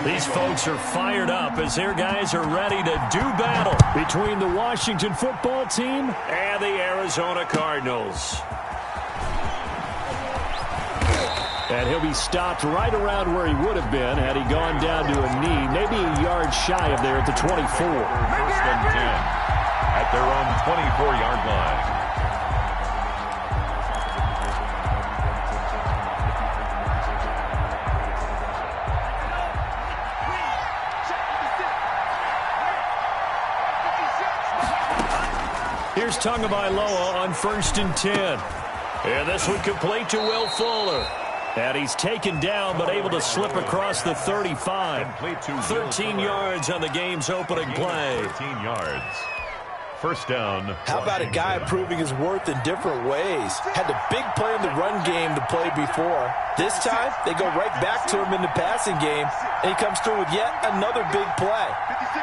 These folks are fired up as their guys are ready to do battle between the Washington football team and the Arizona Cardinals. And he'll be stopped right around where he would have been had he gone down to a knee, maybe a yard shy of there at the 24. First and 10 at their own 24-yard line. Here's Tagovailoa on 1st and 10. And this one complete to Will Fuller. And he's taken down but able to slip across the 35. 13 yards on the game's opening play. 13 yards. First down. How about a guy proving his worth in different ways? Had a big play in the run game to play before. This time, they go right back to him in the passing game, and he comes through with yet another big play.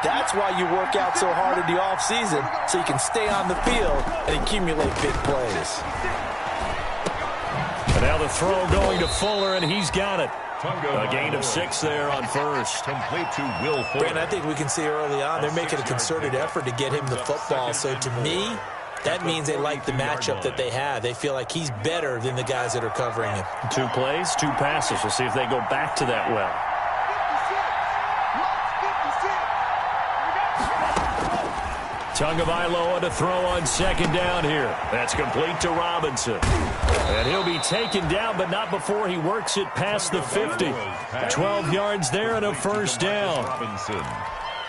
That's why you work out so hard in the offseason, so you can stay on the field and accumulate big plays. And now the throw going to Fuller, and he's got it. A gain of 6 there on first. Complete to Will Fuller. Brandon, I think we can see early on they're making a concerted effort to get him the football. So to me, that means they like the matchup that they have. They feel like he's better than the guys that are covering him. 2 plays, 2 passes. We'll see if they go back to that well. Tagovailoa to throw on 2nd down here. That's complete to Robinson. And he'll be taken down, but not before he works it past the 50. 12 yards there and a first down.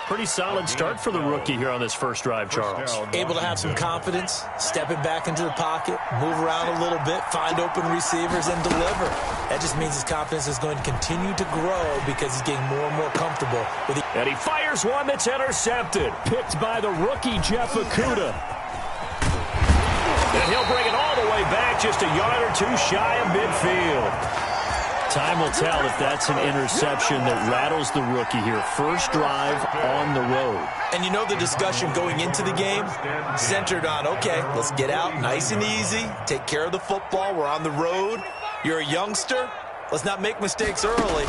Pretty solid start for the rookie here on this first drive, Charles. Able to have some confidence, stepping back into the pocket, move around a little bit, find open receivers, and deliver. That just means his confidence is going to continue to grow because he's getting more and more comfortable with it. And he fires one that's intercepted. Picked by the rookie, Jeff Okudah. And he'll bring it all the way back, just a yard or 2 shy of midfield. Time will tell if that's an interception that rattles the rookie here. First drive on the road. And you know the discussion going into the game centered on, okay, let's get out nice and easy, take care of the football, we're on the road. You're a youngster, let's not make mistakes early.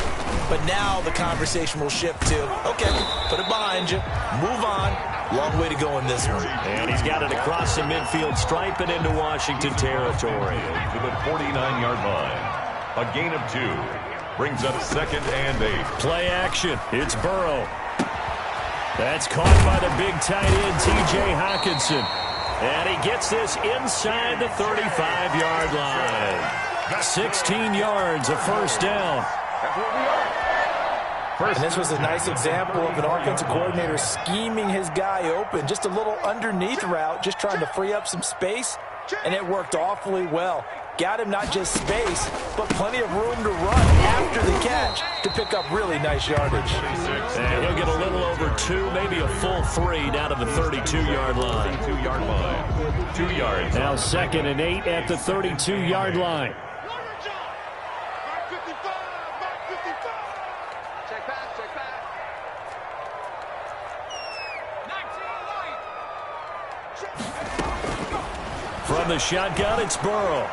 But now the conversation will shift to, okay, put it behind you, move on. Long way to go in this one. And he's got it across the midfield stripe and into Washington territory. To the 49-yard line. A gain of 2. Brings up 2nd and 8. Play action. It's Burrow. That's caught by the big tight end, T.J. Hockenson. And he gets this inside the 35-yard line. 16 yards, a first down. And this was a nice example of an offensive coordinator scheming his guy open. Just a little underneath route, just trying to free up some space. And it worked awfully well. Got him not just space, but plenty of room to run after the catch to pick up really nice yardage. And he'll get a little over 2, maybe a full 3 down to the 32-yard line. 32-yard line. 2 yards. Now 2nd and 8 at the 32-yard line. From the shotgun, it's Burrow.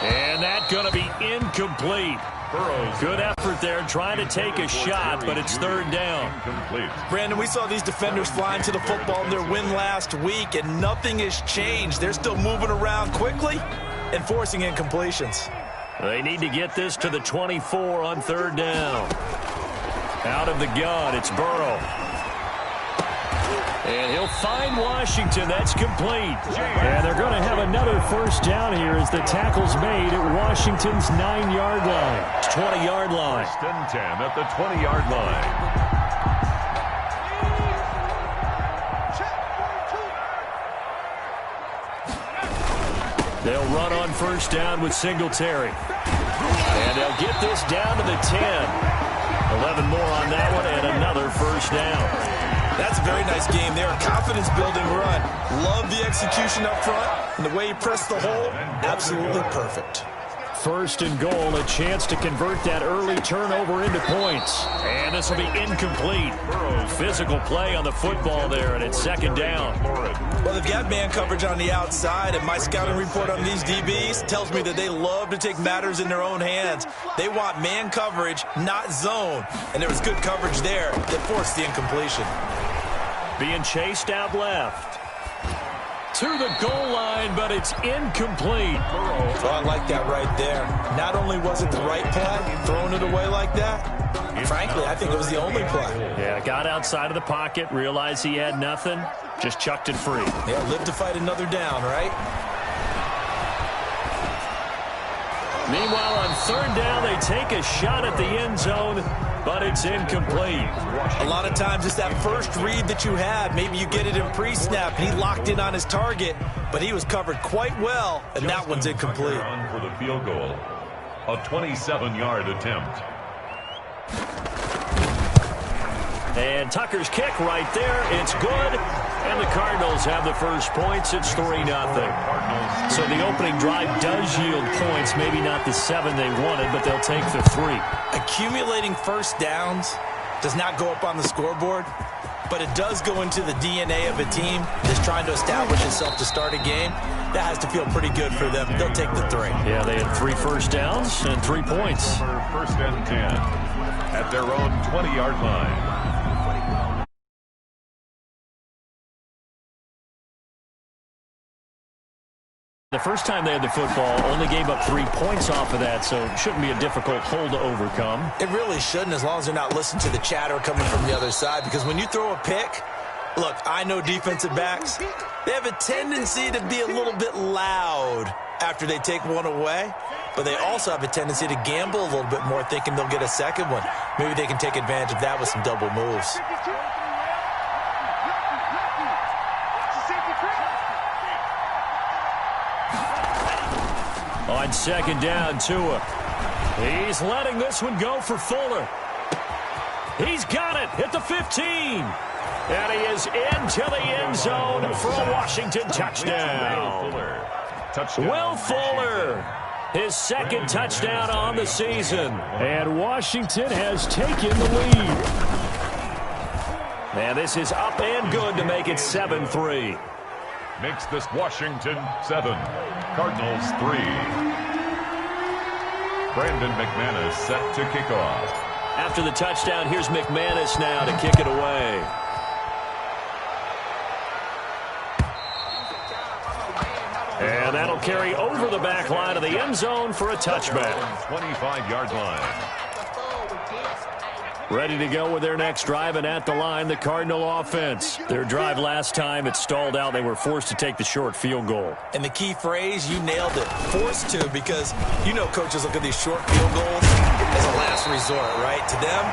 And that's going to be incomplete. Burrow's good effort there trying to take a shot, but it's 3rd down. Incomplete. Brandon, we saw these defenders flying to the football in their win last week, and nothing has changed. They're still moving around quickly and forcing incompletions. They need to get this to the 24 on 3rd down. Out of the gun, it's Burrow. And he'll find Washington. That's complete. And they're going to have another first down here as the tackle's made at Washington's 9-yard line. 20-yard line. 1st and 10 at the 20-yard line. They'll run on first down with Singletary. And they'll get this down to the 10. 11 more on that one and another first down. That's a very nice game there. Confidence-building run. Love the execution up front. And the way he pressed the hole, absolutely perfect. First and goal, a chance to convert that early turnover into points. And this will be incomplete. Physical play on the football there, and it's second down. Well, they've got man coverage on the outside, and my scouting report on these DBs tells me that they love to take matters in their own hands. They want man coverage, not zone. And there was good coverage there that forced the incompletion. Being chased out left. To the goal line, but it's incomplete. Oh, I like that right there. Not only was it the right play, throwing it away like that, frankly, I think it was the only play. Yeah, got outside of the pocket, realized he had nothing, just chucked it free. Yeah, live to fight another down, right? Meanwhile, on third down, they take a shot at the end zone, but it's incomplete. A lot of times it's that first read that you have. Maybe you get it in pre-snap, and he locked in on his target, but he was covered quite well, and that one's incomplete. For the field goal, a 27-yard attempt. And Tucker's kick right there. It's good. And the Cardinals have the first points. It's 3-0. So the opening drive does yield points. Maybe not the 7 they wanted, but they'll take the 3. Accumulating first downs does not go up on the scoreboard, but it does go into the DNA of a team that's trying to establish itself to start a game. That has to feel pretty good for them. They'll take the 3. Yeah, they had 3 first downs and 3 points. First and 10 at their own 20-yard line. The first time they had the football, only gave up 3 points off of that, so it shouldn't be a difficult hole to overcome. It really shouldn't, as long as they're not listening to the chatter coming from the other side, because when you throw a pick, look, I know defensive backs, they have a tendency to be a little bit loud after they take one away, but they also have a tendency to gamble a little bit more, thinking they'll get a second one. Maybe they can take advantage of that with some double moves. On second down, Tua. He's letting this one go for Fuller. He's got it at the 15. And he is into the end zone for a Washington touchdown. Will Fuller, his second touchdown on the season. And Washington has taken the lead. And this is up and good to make it 7-3. Makes this Washington 7, Cardinals 3. Brandon McManus set to kick off. After the touchdown, here's McManus now to kick it away. And that'll carry over the back line of the end zone for a touchback. 25-yard line. Ready to go with their next drive, and at the line, the Cardinal offense. Their drive last time, it stalled out. They were forced to take the short field goal. And the key phrase, you nailed it, forced to, because you know coaches look at these short field goals as a last resort, right? To them,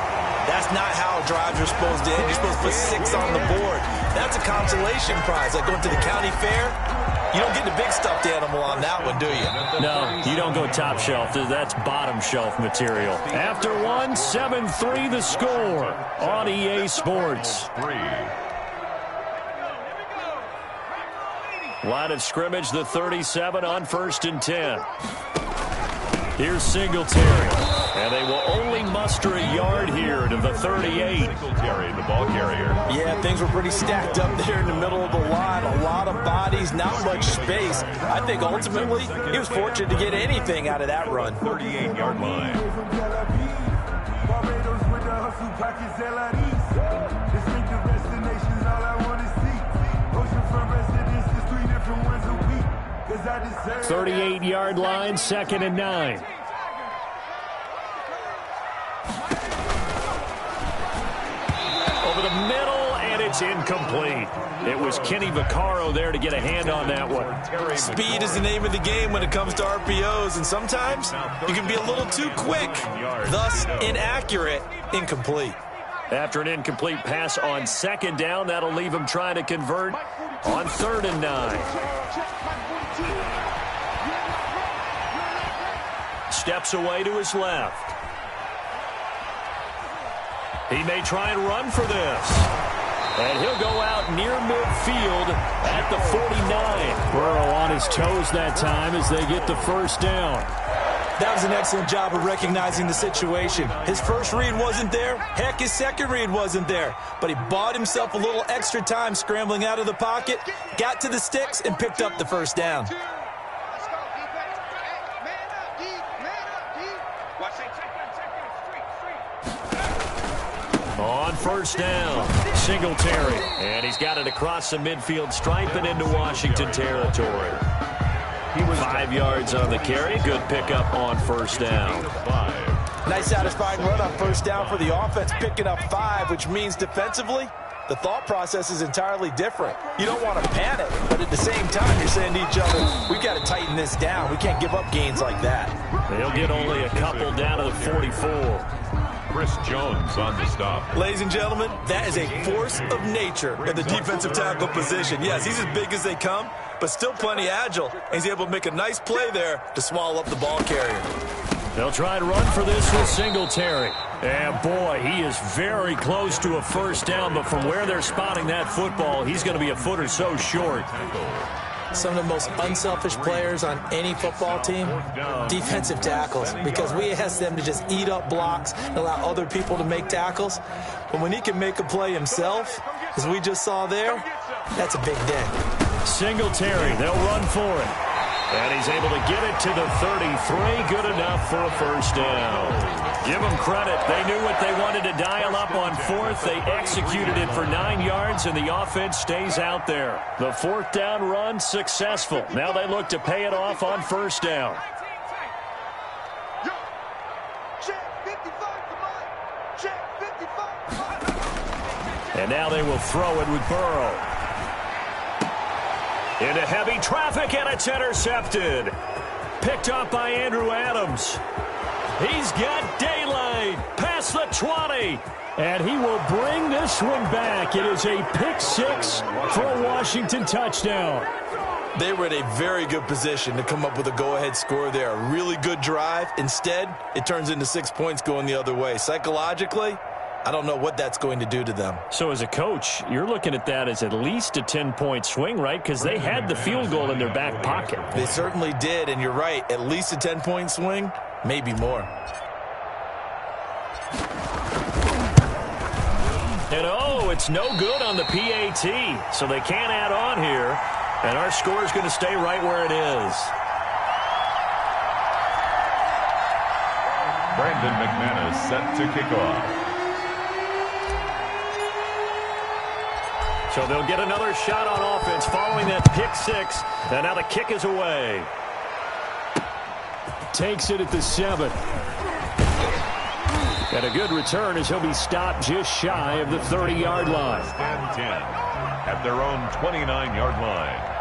that's not how drives are supposed to end. You're supposed to put 6 on the board. That's a consolation prize. Like going to the county fair, you don't get the big stuffed animal on that one, do you? No, you don't go top shelf. That's bottom shelf material. After one, 7-3 the score on EA Sports. Line of scrimmage, the 37 on 1st and 10. Here's Singletary. And they will only muster a yard here to the 38. Singletary, the ball carrier. Yeah, things were pretty stacked up there in the middle of the line. A lot of bodies, not much space. I think ultimately he was fortunate to get anything out of that run. 38-yard line. The 38-yard line, 2nd and 9. Over the middle, and it's incomplete. It was Kenny Vaccaro there to get a hand on that one. Speed is the name of the game when it comes to RPOs, and sometimes you can be a little too quick, thus inaccurate, incomplete. After an incomplete pass on 2nd down, that'll leave him trying to convert on 3rd and 9. Steps away to his left. He may try and run for this. And he'll go out near midfield at the 49. Burrow on his toes that time as they get the first down. That was an excellent job of recognizing the situation. His first read wasn't there. Heck, his second read wasn't there. But he bought himself a little extra time scrambling out of the pocket, got to the sticks, and picked up the first down. On first down, Singletary. And he's got it across the midfield stripe and into Washington territory. 5 yards on the carry. Good pickup on first down. Nice satisfying run on first down for the offense, picking up 5, which means defensively, the thought process is entirely different. You don't want to panic, but at the same time, you're saying to each other, we got to tighten this down. We can't give up gains like that. They'll get only a couple down to the 44. Chris Jones on the stop. Ladies and gentlemen, that is a force of nature in the defensive tackle position. Yes, he's as big as they come, but still plenty agile. And he's able to make a nice play there to swallow up the ball carrier. They'll try and run for this with Singletary. And boy, he is very close to a first down, but from where they're spotting that football, he's going to be a foot or so short. Some of the most unselfish players on any football team, defensive tackles, because we ask them to just eat up blocks and allow other people to make tackles. But when he can make a play himself, as we just saw there, that's a big day. Singletary, they'll run for it. And he's able to get it to the 33. Good enough for a first down. Give them credit. They knew what they wanted to dial up on fourth. They executed it for 9 yards, and the offense stays out there. The fourth down run successful. Now they look to pay it off on first down. And now they will throw it with Burrow. Into heavy traffic, and it's intercepted. Picked up by Andrew Adams. He's got daylight past the 20. And he will bring this one back. It is a pick six for a Washington touchdown. They were in a very good position to come up with a go-ahead score there. A really good drive. Instead, it turns into 6 points going the other way. Psychologically, I don't know what that's going to do to them. So as a coach, you're looking at that as at least a 10-point swing, right? Because they had the field goal in their back pocket. They certainly did, and you're right. At least a 10-point swing, maybe more. And oh, it's no good on the PAT. So they can't add on here. And our score is going to stay right where it is. Brandon McManus set to kick off. So they'll get another shot on offense following that pick six. And now the kick is away. Takes it at the 7. And a good return as he'll be stopped just shy of the 30-yard line. And 10 at their own 29-yard line.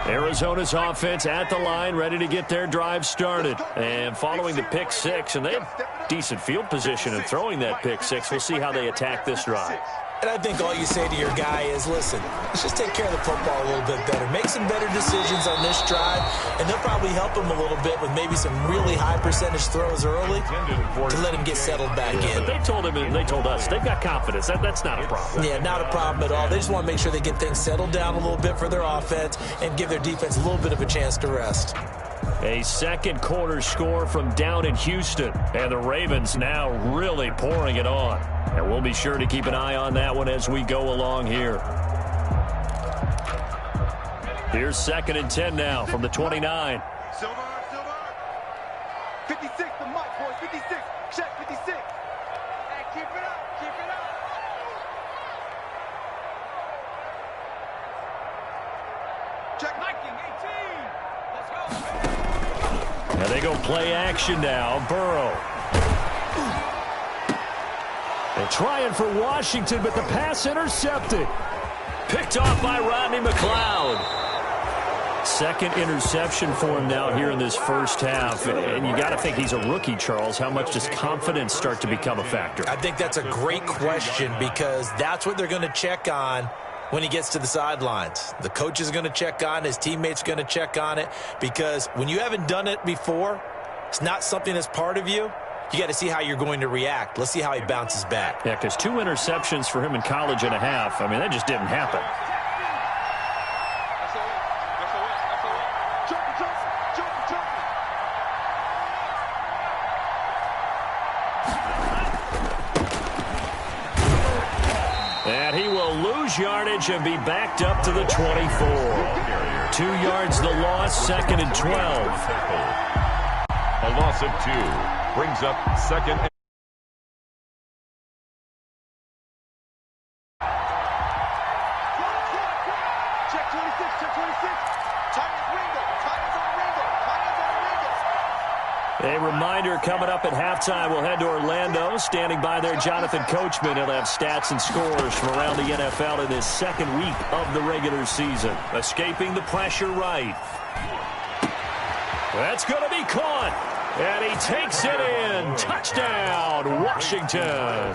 Arizona's offense at the line, ready to get their drive started. And following the pick six, and they have decent field position in throwing that pick six. We'll see how they attack this drive. And I think all you say to your guy is, listen, let's just take care of the football a little bit better. Make some better decisions on this drive, and they'll probably help him a little bit with maybe some really high percentage throws early to let him get settled back in. But they told him and they told us they've got confidence. That's not a problem. Yeah, not a problem at all. They just want to make sure they get things settled down a little bit for their offense and give their defense a little bit of a chance to rest. A second quarter score from down in Houston. And the Ravens now really pouring it on. And we'll be sure to keep an eye on that one as we go along here. Here's 2nd and 10 now from the 29. Silver. 56 to Mike, boys. 56. Check 56. Hey, keep it up. Keep it up. Check Viking 18. Let's go. And they go play action now. Burrow. They're trying for Washington, but the pass intercepted. Picked off by Rodney McLeod. Second interception for him now here in this first half. And you got to think he's a rookie, Charles. How much does confidence start to become a factor? I think that's a great question because that's what they're going to check on when he gets to the sidelines. The coach is going to check on it. His teammates are going to check on it, because when you haven't done it before, it's not something that's part of you. You got to see how you're going to react. Let's see how he bounces back. Yeah, because 2 interceptions for him in college and a half. I mean, that just didn't happen. And he will lose yardage and be backed up to the 24. 2 yards the loss, 2nd and 12. A loss of 2 brings up 2nd and Check 26, check 26. Time is Ringo. Time is on Ringo. Time is on Ringo. A reminder, coming up at halftime, we'll head to Orlando. Standing by there, Jonathan Coachman. He'll have stats and scores from around the NFL in this 2nd week of the regular season. Escaping the pressure right. That's going to be caught. And he takes it in. Touchdown, Washington.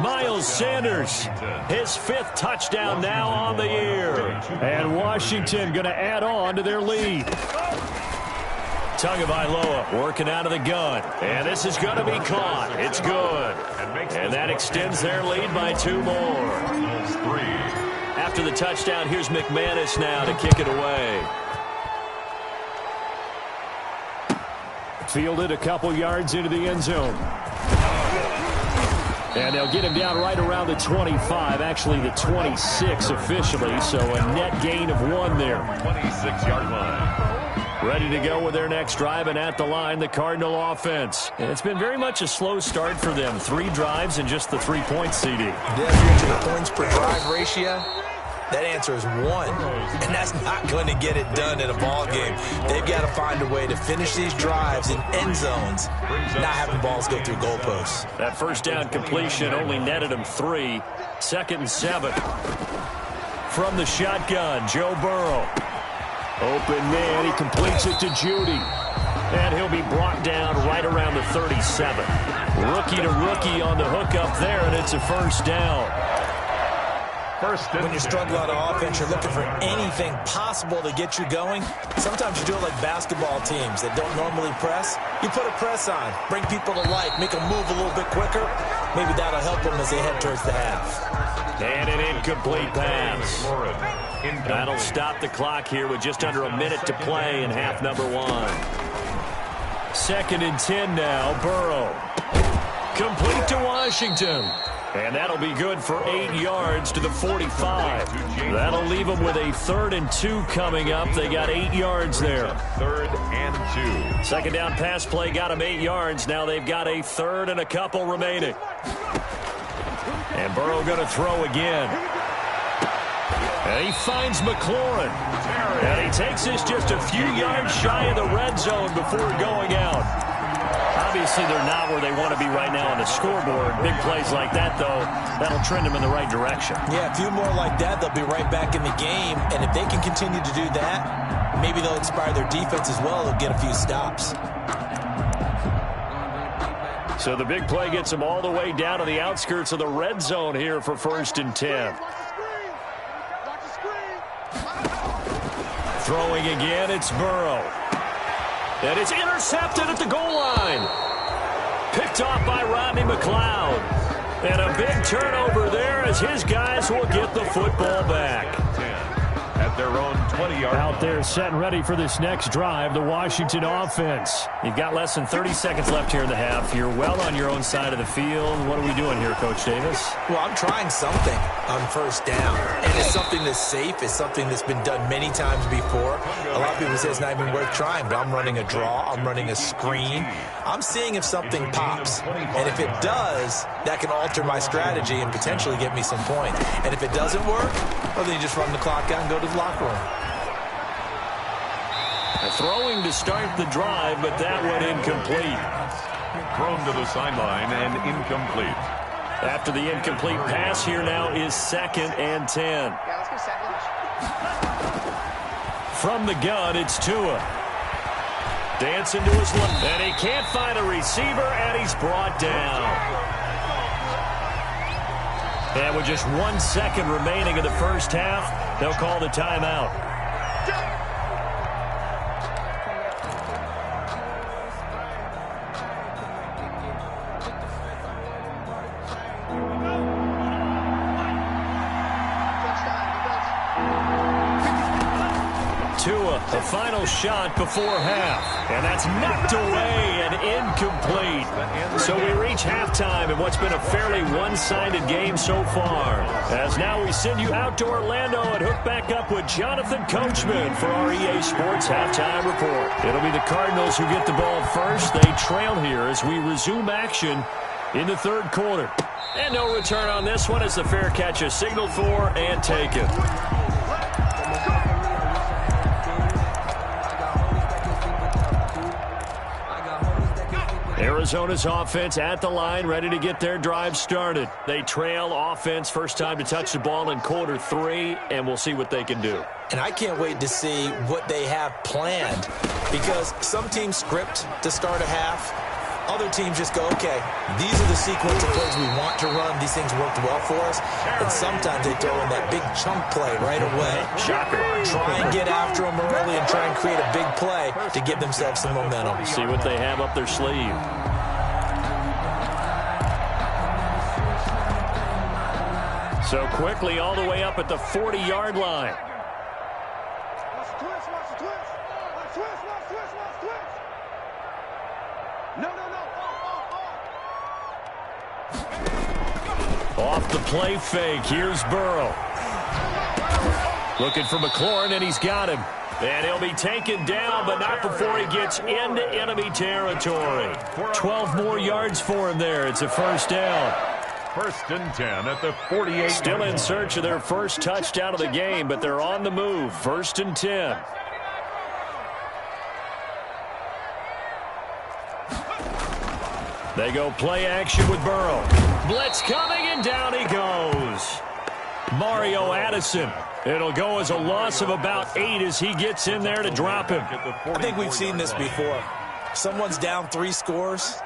Miles Sanders, his 5th touchdown now on the year. And Washington going to add on to their lead. Tagovailoa working out of the gun. And this is going to be caught. It's good. And that extends their lead by 2 more. After the touchdown, here's McManus now to kick it away. Fielded a couple yards into the end zone. And they'll get him down right around the 25, actually the 26 officially, so a net gain of 1 there. 26-yard line. Ready to go with their next drive, and at the line, the Cardinal offense. And it's been very much a slow start for them. 3 drives and just the 3-point CD. Yeah, to the points per drive ratio. That answer is 1, and that's not going to get it done in a ball game. They've got to find a way to finish these drives in end zones, not having balls go through goalposts. That first down completion only netted him 3. 2nd and 7. From the shotgun, Joe Burrow. Open man, he completes it to Judy. And he'll be brought down right around the 37. Rookie to rookie on the hook up there, and it's a first down. When you struggle on offense, you're looking for anything possible to get you going. Sometimes you do it like basketball teams that don't normally press. You put a press on, bring people to life, make them move a little bit quicker. Maybe that'll help them as they head towards the half. And an incomplete pass. That'll stop the clock here with just under a minute to play in half number 1. 2nd and 10 now, Burrow. Complete to Washington. And that'll be good for 8 yards to the 45. That'll leave them with a 3rd and 2 coming up. They got 8 yards there. 3rd and 2. 2nd down pass play got them 8 yards. Now they've got a 3rd and a couple remaining. And Burrow going to throw again. And he finds McLaurin. And he takes this just a few yards shy of the red zone before going out. Obviously, they're not where they want to be right now on the scoreboard. Big plays like that, though, that'll trend them in the right direction. Yeah, a few more like that, they'll be right back in the game. And if they can continue to do that, maybe they'll inspire their defense as well. They'll get a few stops. So the big play gets them all the way down to the outskirts of the red zone here for 1st and 10. Throwing again, it's Burrow. And it's intercepted at the goal line. Picked off by Rodney McLeod. And a big turnover there as his guys will get the football back. At their own 20-yard line. Out there set and ready for this next drive, the Washington offense. You've got less than 30 seconds left here in the half. You're well on your own side of the field. What are we doing here, Coach Davis? Well, I'm trying something on 1st down. And it's something that's safe. It's something that's been done many times before. A lot of people say it's not even worth trying, but I'm running a draw. I'm running a screen. I'm seeing if something pops. And if it does, that can alter my strategy and potentially get me some points. And if it doesn't work, well, then you just run the clock out and go to the locker room. Throwing to start the drive, but that one incomplete. Thrown to the sideline and incomplete. After the incomplete pass, here now is 2nd and 10. Yeah, let's go second. From the gun, it's Tua. Dancing to his left. And he can't find a receiver, and he's brought down. And with just 1 second remaining in the first half, they'll call the timeout. The final shot before half, and that's knocked away and incomplete. So we reach halftime in what's been a fairly one-sided game so far. As now we send you out to Orlando and hook back up with Jonathan Coachman for our EA Sports Halftime Report. It'll be the Cardinals who get the ball first. They trail here as we resume action in the third quarter. And no return on this one as the fair catch is signaled for and taken. Arizona's offense at the line, ready to get their drive started. They trail offense, first time to touch the ball in quarter 3, and we'll see what they can do. And I can't wait to see what they have planned, because some teams script to start a half. Other teams just go, okay, these are the sequence of plays we want to run. These things worked well for us. And sometimes they throw in that big chunk play right away. Shocker. Try and get after them early and try and create a big play to give themselves some momentum. See what they have up their sleeve. So quickly all the way up at the 40-yard line. Off the play fake, here's Burrow. Looking for McLaurin, and he's got him. And he'll be taken down, but not before he gets into enemy territory. 12 more yards for him there. It's a first down. First and 10 at the 48. Still in search of their first touchdown of the game, but they're on the move. First and 10. They go play action with Burrow. Blitz coming, and down he goes. Mario Addison. It'll go as a loss of about 8 as he gets in there to drop him. I think we've seen this before. Someone's down 3 scores.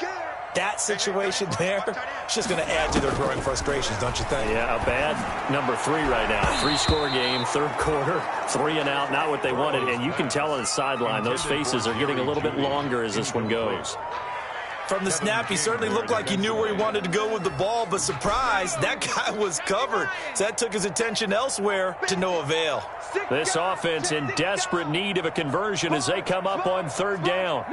That situation there, it's just going to add to their growing frustrations, don't you think? Yeah, a bad number 3 right now. 3-score game, third quarter, 3 and out, not what they wanted. And you can tell on the sideline, those faces are getting a little bit longer as this one goes. From the snap, he certainly looked like he knew where he wanted to go with the ball, but surprise, that guy was covered. So that took his attention elsewhere to no avail. This offense in desperate need of a conversion as they come up on third down.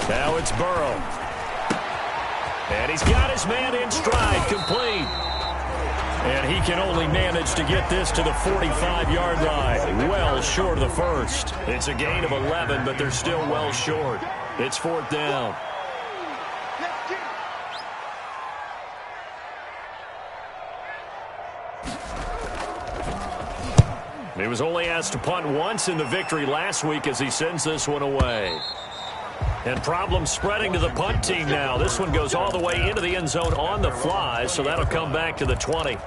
Now it's Burrow. And he's got his man in stride, complete. And he can only manage to get this to the 45-yard line, well short of the first. It's a gain of 11, but they're still well short. It's fourth down. He was only asked to punt once in the victory last week as he sends this one away. And problems spreading to the punt team now. This one goes all the way into the end zone on the fly, so that'll come back to the 20.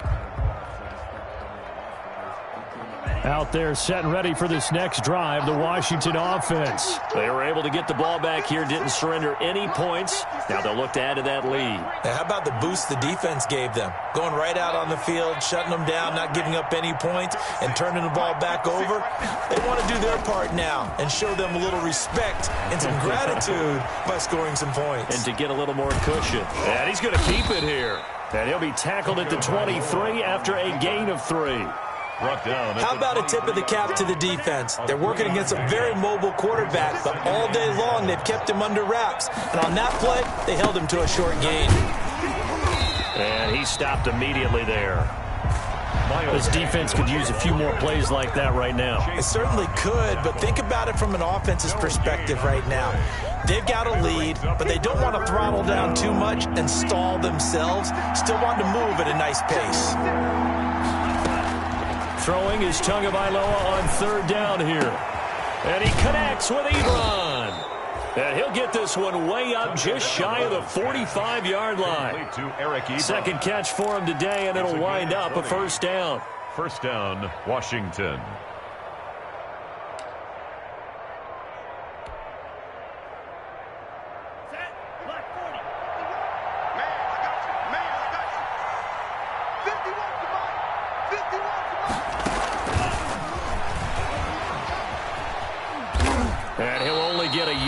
Out there set and ready for this next drive, the Washington offense. They were able to get the ball back here, didn't surrender any points. Now they'll look to add to that lead. Now, how about the boost the defense gave them? Going right out on the field, shutting them down, not giving up any points, and turning the ball back over. They want to do their part now and show them a little respect and some gratitude by scoring some points. And to get a little more cushion. And he's going to keep it here. And he'll be tackled at the 23 after a gain of 3. How about a tip of the cap to the defense? They're working against a very mobile quarterback, but all day long they've kept him under wraps. And on that play, they held him to a short gain. And he stopped immediately there. This defense could use a few more plays like that right now. It certainly could, but think about it from an offense's perspective right now. They've got a lead, but they don't want to throttle down too much and stall themselves. Still want to move at a nice pace. Throwing is Tagovailoa on third down here. And he connects with Ebron. And he'll get this one way up just shy of the 45-yard line. Second catch for him today, and it'll wind up a first down. First down, Washington. Man,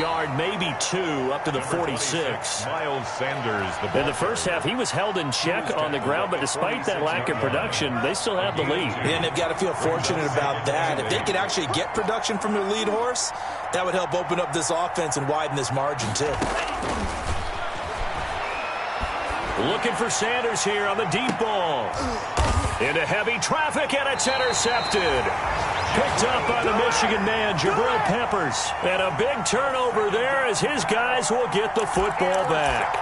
yard, maybe 2, up to the 46. Miles Sanders. In the first half, he was held in check on the ground, but despite that lack of production, they still have the lead. And they've got to feel fortunate about that. If they could actually get production from their lead horse, that would help open up this offense and widen this margin, too. Looking for Sanders here on the deep ball. Into heavy traffic, and it's intercepted. Picked up by the Michigan man, Jabril Peppers. And a big turnover there as his guys will get the football back.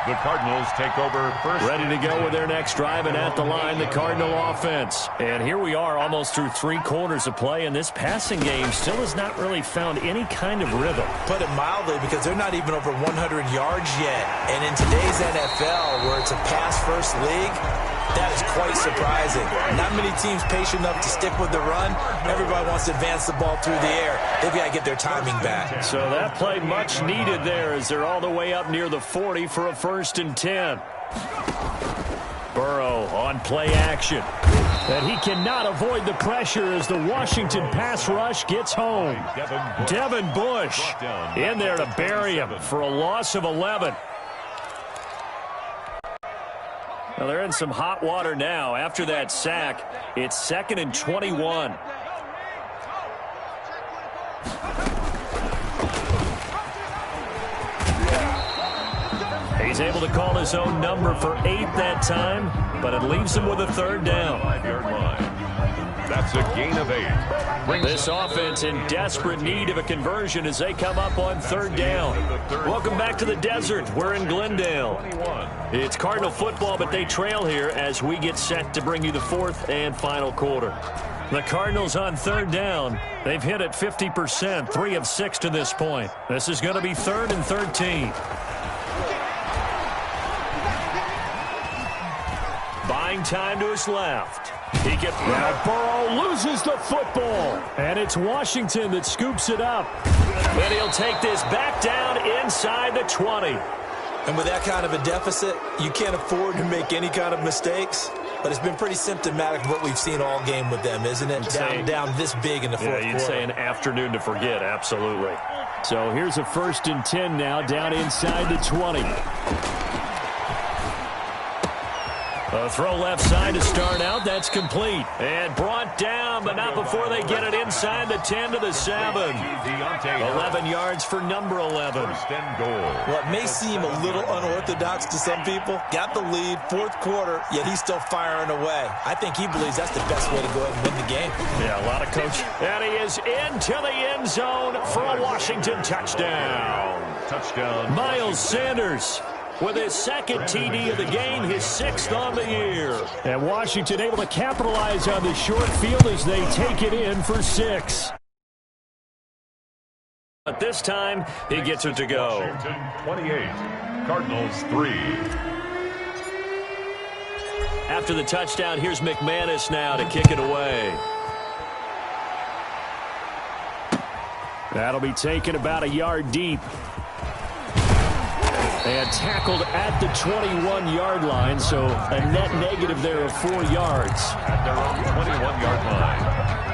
The Cardinals take over first. Ready to go with their next drive, and at the line, the Cardinal offense. And here we are almost through 3 quarters of play, and this passing game still has not really found any kind of rhythm. Put it mildly, because they're not even over 100 yards yet. And in today's NFL, where it's a pass-first league, that is quite surprising. Not many teams patient enough to stick with the run. Everybody wants to advance the ball through the air. They've got to get their timing back. So that play much needed there as they're all the way up near the 40 for a 1st and 10. Burrow on play action. And he cannot avoid the pressure as the Washington pass rush gets home. Devin Bush in there to bury him for a loss of 11. Well, they're in some hot water now. After that sack, it's 2nd and 21. He's able to call his own number for 8 that time, but it leaves him with a 3rd down. 5-yard line. That's a gain of 8. This offense in desperate need of a conversion as they come up on 3rd down. Welcome back to the desert. We're in Glendale. It's Cardinal football, but they trail here as we get set to bring you the 4th and final quarter. The Cardinals on 3rd down. They've hit it 50%, 3 of 6 to this point. This is going to be 3rd and 13. Buying time to his left. He gets now Burrow loses the football, and it's Washington that scoops it up. And he'll take this back down inside the 20. And with that kind of a deficit, you can't afford to make any kind of mistakes. But it's been pretty symptomatic of what we've seen all game with them, isn't it? Down this big in the 4th quarter. Yeah, you'd say an afternoon to forget, absolutely. So here's a 1st and 10 now, down inside the 20. A throw left side to start out. That's complete. And brought down, but not before they get it inside the 10 to the 7. 11 yards for number 11. 1st and goal. What may seem a little unorthodox to some people, got the lead, 4th quarter, yet he's still firing away. I think he believes that's the best way to go ahead and win the game. Yeah, a lot of coaching. And he is into the end zone for a Washington touchdown. Touchdown. Miles Sanders with his 2nd TD of the game, his 6th on the year. And Washington able to capitalize on the short field as they take it in for 6. But this time, he gets it to go. Washington 28, Cardinals 3. After the touchdown, here's McManus now to kick it away. That'll be taken about a yard deep. And tackled at the 21-yard line, so a net negative there of 4 yards. At their own 21-yard line.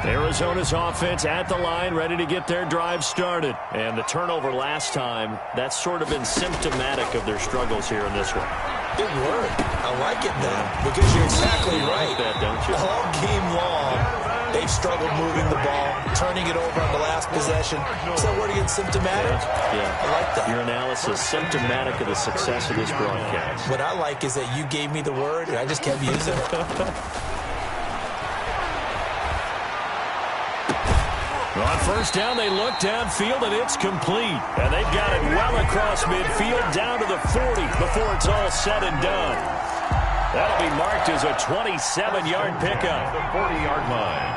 Arizona's offense at the line, ready to get their drive started. And the turnover last time, that's sort of been symptomatic of their struggles here in this one. Big word. I like it now, because you're exactly right. Like that, don't you? All game long, they've struggled moving the ball, turning it over on the last possession. Is that word again, symptomatic? Yeah. I like that. Your analysis symptomatic of the success of this broadcast. What I like is that you gave me the word, and I just kept using it. On 1st down, they look downfield, and it's complete. And they've got it well across midfield down to the 40 before it's all said and done. That'll be marked as a 27-yard pickup. The 40-yard line.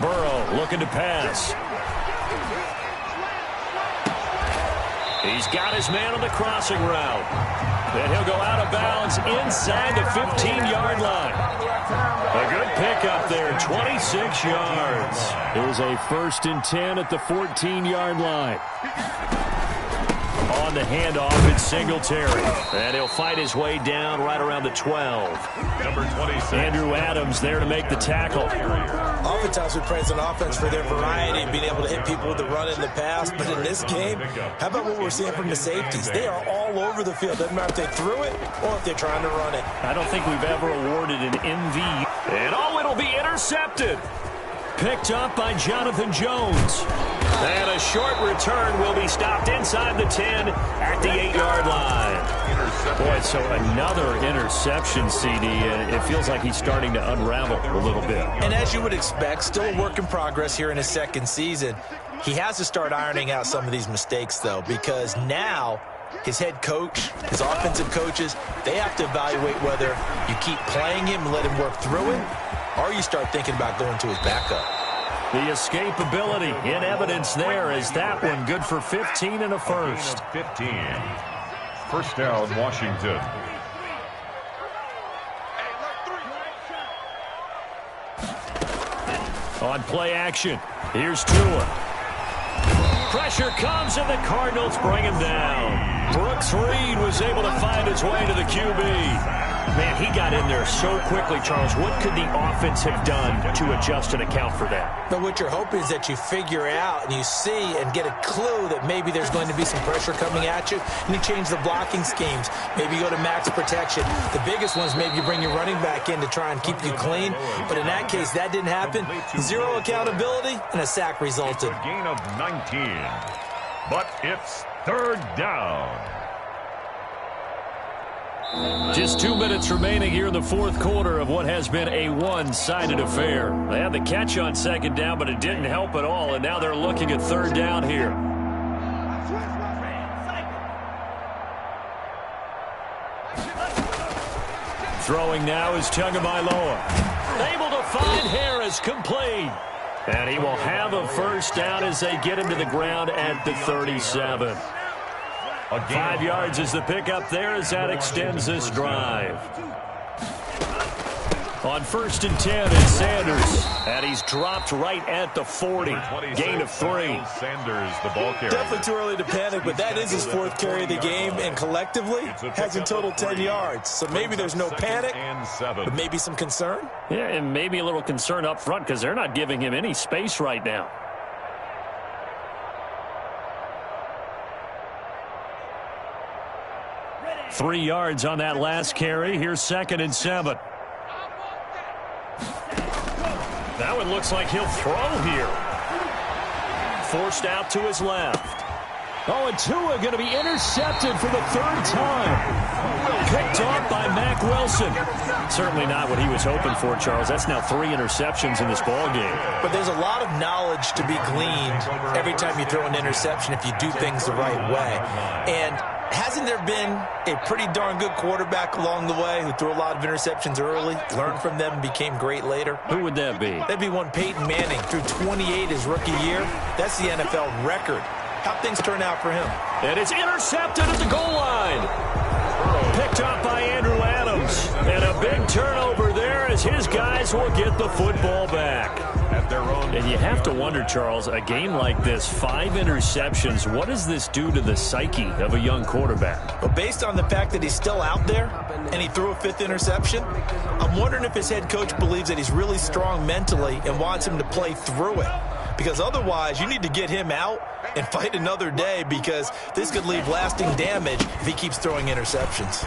Burrow looking to pass. He's got his man on the crossing route. And he'll go out of bounds inside the 15-yard line. A good pickup there, 26 yards. It was a 1st and 10 at the 14-yard line. On the handoff, it's Singletary. And he'll fight his way down right around the 12. Number 26. Andrew Adams there to make the tackle. Oftentimes we praise an offense for their variety and being able to hit people with the run and the pass. But in this game, how about what we're seeing from the safeties? They are all over the field. Doesn't matter if they threw it or if they're trying to run it. I don't think we've ever awarded an MV. And it'll be intercepted. Picked up by Jonathan Jones. And a short return will be stopped inside the 10 at the 8-yard line. Boy, so another interception, CD. It feels like he's starting to unravel a little bit. And as you would expect, still a work in progress here in his second season. He has to start ironing out some of these mistakes, though, because now his head coach, his offensive coaches, they have to evaluate whether you keep playing him and let him work through it, or you start thinking about going to his backup. The escapability in evidence there is that one good for 15 and a first. 15. First down, Washington. On play action, here's Tua. Pressure comes and the Cardinals bring him down. Brooks Reed was able to find his way to the QB. Man, he got in there so quickly, Charles. What could the offense have done to adjust and account for that? But what you're hoping is that you figure out and you see and get a clue that maybe there's going to be some pressure coming at you, and you change the blocking schemes. Maybe you go to max protection. The biggest one is maybe you bring your running back in to try and keep you clean. But in that case, that didn't happen. Zero accountability, and a sack resulted. A gain of 19. But it's third down. Just 2 minutes remaining here in the fourth quarter of what has been a one-sided affair. They had the catch on second down, but it didn't help at all, and now they're looking at third down here. Throwing now is Tagovailoa. Able to find Harris, complete. And he will have a first down as they get him to the ground at the 37. 5 yards is the pickup there as that extends this drive. On 1st and 10, it's Sanders. And he's dropped right at the 40. Gain of 3. Sanders, the ball carrier. Definitely too early to panic, but that is his 4th carry of the game, and collectively has in total 10 yards. So maybe there's no panic, but maybe some concern. Yeah, and maybe a little concern up front because they're not giving him any space right now. Three yards on that last carry. Here's 2nd and 7. That one looks like he'll throw here. Forced out to his left. Oh, and Tua going to be intercepted for the 3rd time. Picked off by Mack Wilson. Certainly not what he was hoping for, Charles. That's now 3 interceptions in this ball game. But there's a lot of knowledge to be gleaned every time you throw an interception if you do things the right way. And hasn't there been a pretty darn good quarterback along the way who threw a lot of interceptions early, learned from them, and became great later? Who would that be? That'd be one Peyton Manning. Threw 28 his rookie year. That's the NFL record. How'd things turn out for him? And it's intercepted at the goal line. Picked up by Andrew Adams. And a big turnover there as his guys will get the football back. At their own. And you have to wonder, Charles, a game like this, 5 interceptions, what does this do to the psyche of a young quarterback? But based on the fact that he's still out there and he threw a 5th interception, I'm wondering if his head coach believes that he's really strong mentally and wants him to play through it. Because otherwise, you need to get him out and fight another day, because this could leave lasting damage if he keeps throwing interceptions.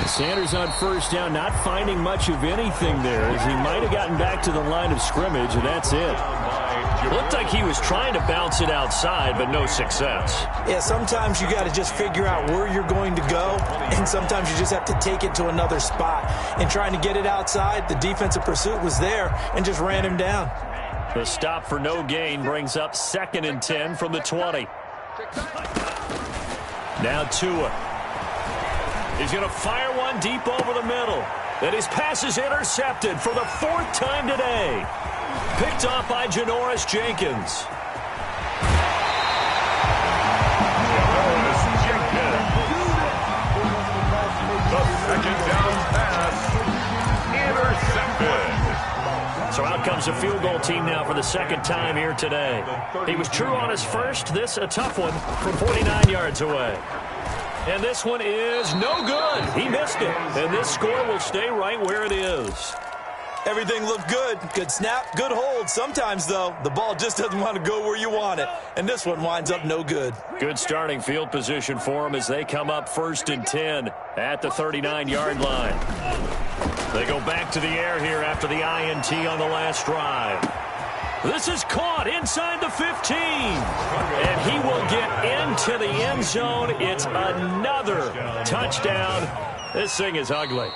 Sanders on 1st down, not finding much of anything there, as he might have gotten back to the line of scrimmage, and that's it. Looked like he was trying to bounce it outside, but no success. Yeah, sometimes you got to just figure out where you're going to go, and sometimes you just have to take it to another spot. And trying to get it outside, the defensive pursuit was there and just ran him down. The stop for no gain brings up 2nd and 10 from the 20. Now Tua. He's going to fire one deep over the middle. And his pass is intercepted for the 4th time today. Picked off by Janoris Jenkins. The 2nd down pass intercepted. So out becomes a field goal team now for the second time here today. He was true on his first. This a tough one from 49 yards away. And this one is no good. He missed it. And this score will stay right where it is. Everything looked good. Good snap, good hold. Sometimes, though, the ball just doesn't want to go where you want it. And this one winds up no good. Good starting field position for them as they come up 1st and 10 at the 39-yard line. They go back to the air here after the INT on the last drive. This is caught inside the 15. And he will get into the end zone. It's another touchdown. This thing is ugly.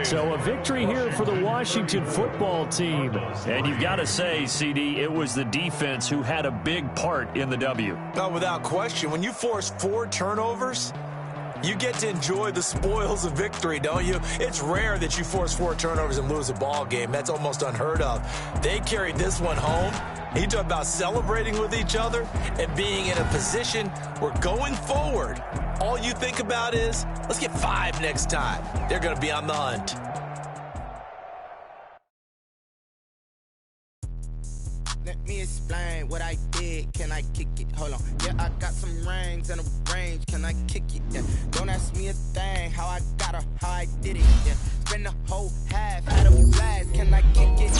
So a victory here for the Washington football team. And you've got to say, CD, it was the defense who had a big part in the W. Oh, without question. When you force 4 turnovers, you get to enjoy the spoils of victory, don't you? It's rare that you force 4 turnovers and lose a ball game. That's almost unheard of. They carried this one home. You talk about celebrating with each other and being in a position where going forward, all you think about is, let's get 5 next time. They're going to be on the hunt. Let me explain what I did. Can I kick it? Hold on. Yeah, I got some rings and a range. Can I kick it? Yeah. Don't ask me a thing. How I got her, how I did it. Yeah. Spend the whole half, had a blast. Can I kick it?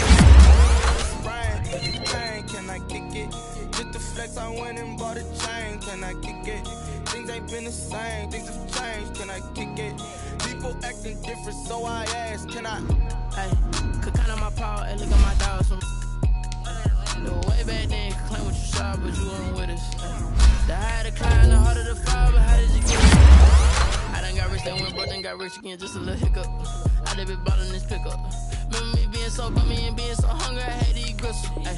Can I kick it? Just the flex, I went and bought a chain. Can I kick it? Things ain't been the same. Things have changed. Can I kick it? People acting different, so I asked. Can I? Hey, could count on my power and look at my dogs from. Way back then, claim what you saw, but you weren't with us. The higher the climb, the harder the fall, but how did you get it? I done got rich, then went broke, then got rich again, just a little hiccup. I done been bought in this pickup. Remember me being so bummy and being so hungry, I had to eat gristle. Ay,